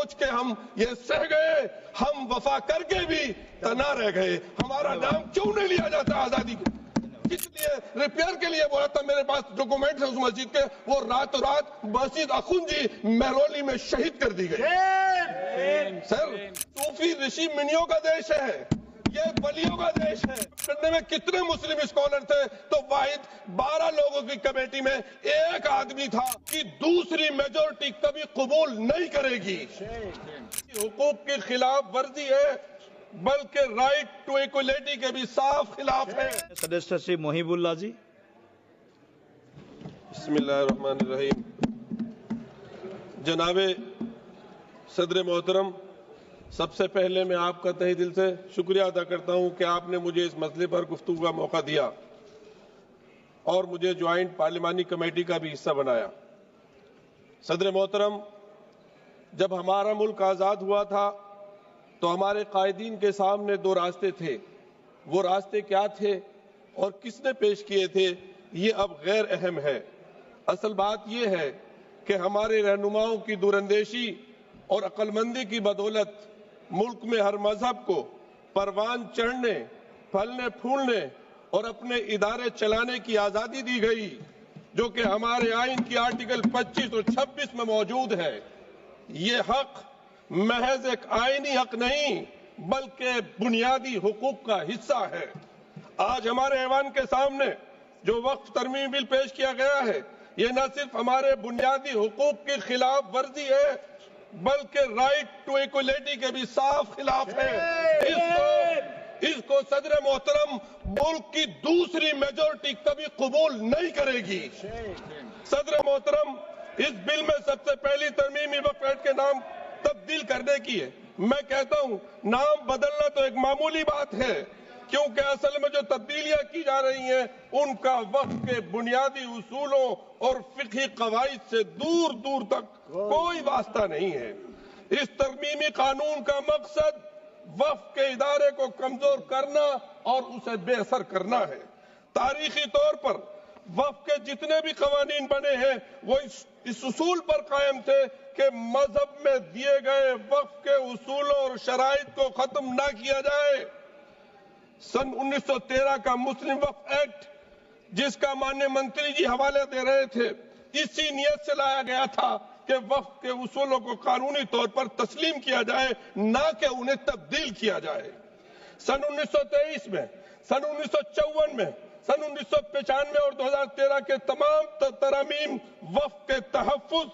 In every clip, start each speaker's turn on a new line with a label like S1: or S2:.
S1: سوچ کے ہم یہ سہ گئے، ہم وفا کر کے بھی تنا رہ گئے. ہمارا نام کیوں نہیں لیا جاتا آزادی کے؟ کس لیے ریپیئر کے لیے بولا تھا؟ میرے پاس ڈاکومنٹس ہیں اس مسجد کے. وہ راتوں رات مسجد اخوندی مہرولی میں شہید کر دی گئی. سر، صوفی رشی منیوں کا دیش ہے، یہ ولیوں کا دیش ہے. کرنے میں کتنے مسلم اسکالر تھے تو واحد 12 لوگوں کی کمیٹی میں ایک آدمی تھا کہ دوسری میجورٹی کبھی قبول نہیں کرے گی. حقوق کی خلاف ورزی ہے، بلکہ رائٹ ٹو ایکولیٹی کے بھی صاف خلاف ہے.
S2: سدسیہ شری محیب اللہ جی.
S1: بسم اللہ الرحمن الرحیم. جناب صدر محترم، سب سے پہلے میں آپ کا تہہ دل سے شکریہ ادا کرتا ہوں کہ آپ نے مجھے اس مسئلے پر گفتگو کا موقع دیا اور مجھے جوائنٹ پارلیمانی کمیٹی کا بھی حصہ بنایا. صدر محترم، جب ہمارا ملک آزاد ہوا تھا تو ہمارے قائدین کے سامنے 2 راستے تھے. وہ راستے کیا تھے اور کس نے پیش کیے تھے یہ اب غیر اہم ہے. اصل بات یہ ہے کہ ہمارے رہنماؤں کی دوراندیشی اور عقل مندی کی بدولت ملک میں ہر مذہب کو پروان چڑھنے، پھلنے پھولنے اور اپنے ادارے چلانے کی آزادی دی گئی، جو کہ ہمارے آئین کی آرٹیکل 25 اور 26 میں موجود ہے. یہ حق محض ایک آئینی حق نہیں بلکہ بنیادی حقوق کا حصہ ہے. آج ہمارے ایوان کے سامنے جو وقف ترمیمی بل پیش کیا گیا ہے، یہ نہ صرف ہمارے بنیادی حقوق کی خلاف ورزی ہے بلکہ رائٹ ٹو ایکولیٹی کے بھی صاف خلاف ہے. اس کو صدر محترم ملک کی دوسری میجورٹی کبھی قبول نہیں کرے گی. صدر محترم، اس بل میں سب سے پہلی ترمیمی وقف ایکٹ کے نام تبدیل کرنے کی ہے. میں کہتا ہوں نام بدلنا تو ایک معمولی بات ہے، کیونکہ اصل میں جو تبدیلیاں کی جا رہی ہیں ان کا وقف کے بنیادی اصولوں اور فقہی قواعد سے دور دور تک کوئی واسطہ نہیں ہے. اس ترمیمی قانون کا مقصد وقف کے ادارے کو کمزور کرنا اور اسے بے اثر کرنا ہے. تاریخی طور پر وقف کے جتنے بھی قوانین بنے ہیں وہ اس اصول پر قائم تھے کہ مذہب میں دیے گئے وقف کے اصولوں اور شرائط کو ختم نہ کیا جائے. سن 1913 کا مسلم وقف ایکٹ، جس کا مانیہ منتری جی حوالے دے رہے تھے، اسی نیت سے لایا گیا تھا کہ وقف کے اصولوں کو قانونی طور پر تسلیم کیا جائے، نہ کہ انہیں تبدیل کیا جائے. سن 1923 میں، سن 1954 میں، سن 1995 اور 2013 کے تمام ترامیم وقف کے تحفظ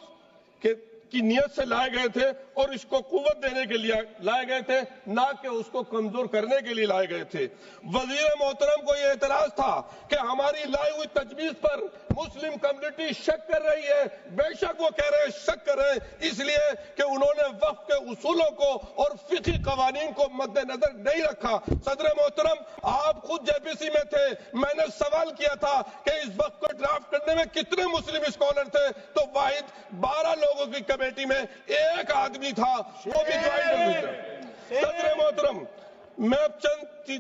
S1: کی نیت سے لائے گئے تھے اور اس کو قوت دینے کے لیے لائے گئے تھے، نہ کہ اس کو کمزور کرنے کے لیے لائے گئے تھے. وزیر محترم کو یہ اعتراض تھا کہ ہماری لائی ہوئی تجویز پر مسلم کمیونٹی شک کر رہی ہے. بے شک وہ کہہ رہے ہیں، شک کر رہے ہیں، اس لیے کہ انہوں نے وقف کے اصولوں کو اور فقہی قوانین کو مد نظر نہیں رکھا. صدر محترم، آپ خود جے پی سی میں تھے. میں نے سوال کیا تھا کہ اس وقت کو ڈرافٹ کرنے میں کتنے مسلم اسکالر تھے تو واحد 12 لوگوں کی کمیٹی میں ایک آدمی تھا، وہ بھی جوائنٹ. صدر محترم، میں اب چند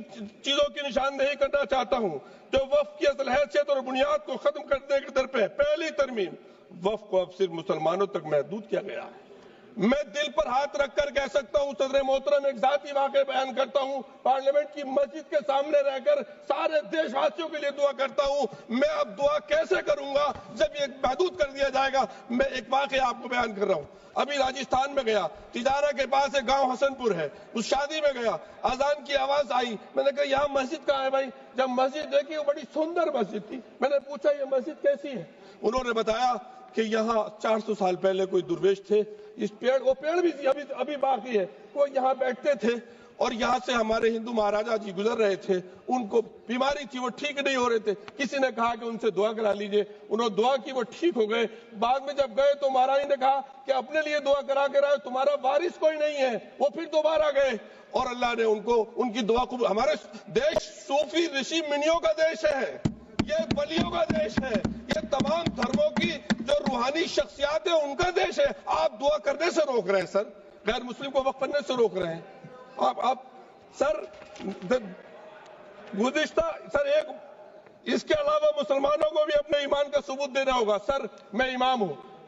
S1: چیزوں کی نشاندہی کرنا چاہتا ہوں جو وقف کی اصل حیثیت اور بنیاد کو ختم کرنے کے در پہ. پہلی ترمیم، وقف کو اب صرف مسلمانوں تک محدود کیا گیا. میں دل پر ہاتھ رکھ کر کہہ سکتا ہوں صدر محترم، ایک ذاتی واقعہ بیان کرتا ہوں. پارلیمنٹ کی مسجد کے سامنے رہ کر سارے دیش واسیوں کے لیے دعا کرتا ہوں. میں اب دعا کیسے کروں گا جب یہ محدود کر دیا جائے گا؟ میں ایک واقعہ آپ کو بیان کر رہا ہوں. ابھی راجستھان میں گیا، تجارہ کے پاس ایک گاؤں حسن پور ہے، اس شادی میں گیا، اذان کی آواز آئی. میں نے کہا یہاں مسجد کہاں ہے بھائی؟ جب مسجد دیکھی وہ بڑی سندر مسجد تھی. میں نے پوچھا یہ مسجد کیسی ہے؟ انہوں نے بتایا کہ یہاں 400 سال پہلے کوئی درویش تھے، اس پیڑ، وہ پیڑ بھی ابھی باقی ہے، وہ یہاں بیٹھتے تھے اور یہاں سے ہمارے ہندو مہاراجا جی گزر رہے تھے. ان کو بیماری تھی، وہ ٹھیک نہیں ہو رہے تھے. کسی نے کہا کہ ان سے دعا کرا لیجئے. انہوں نے دعا کی، وہ ٹھیک ہو گئے. بعد میں جب گئے تو مہاراج نے کہا کہ اپنے لیے دعا کرا کے رہے، تمہارا وارث کوئی نہیں ہے. وہ پھر دوبارہ گئے اور اللہ نے ان کو ان کی دعا قبول. ہمارے دیش صوفی رشی منیوں کا دیش ہے، یہ ولیوں کا دیش ہے، یہ تمام دھرموں کی جو روحانی شخصیات ہیں ان کا دیش ہے. آپ دعا کرنے سے روک رہے ہیں سر، غیر مسلم کو وقف کرنے سے روک رہے ہیں. آپ سر گزشتہ سر ایک اس کے علاوہ مسلمانوں کو بھی اپنے ایمان کا ثبوت دینا ہوگا. سر میں امام ہوں،